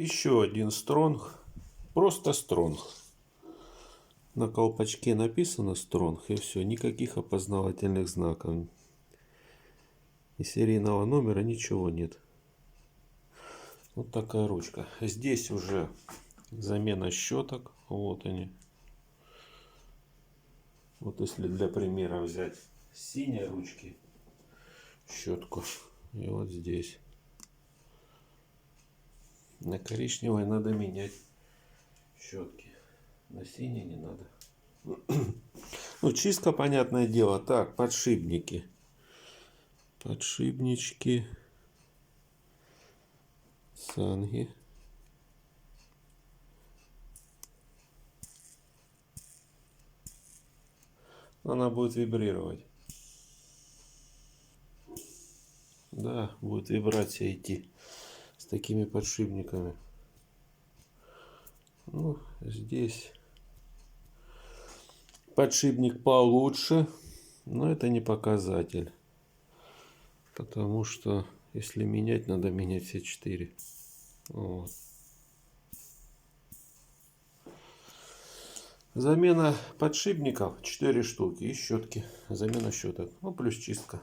Еще один стронг. Просто стронг. На колпачке написано стронг и все. Никаких опознавательных знаков. И серийного номера ничего нет. Вот такая ручка. Здесь уже замена щеток. Вот они. Вот если для примера взять синие ручки, щетку. И вот здесь. На коричневой надо менять щетки. На синей не надо. Ну, чистка, понятное дело. Так, подшипники. Подшипнички. Санги. Она будет вибрировать. Да, будет вибрация идти с такими подшипниками. Ну, здесь подшипник получше, но это не показатель. Потому что если менять, надо менять все 4. Вот. Замена подшипников 4 штуки и щетки. Замена щеток. Ну, плюс чистка.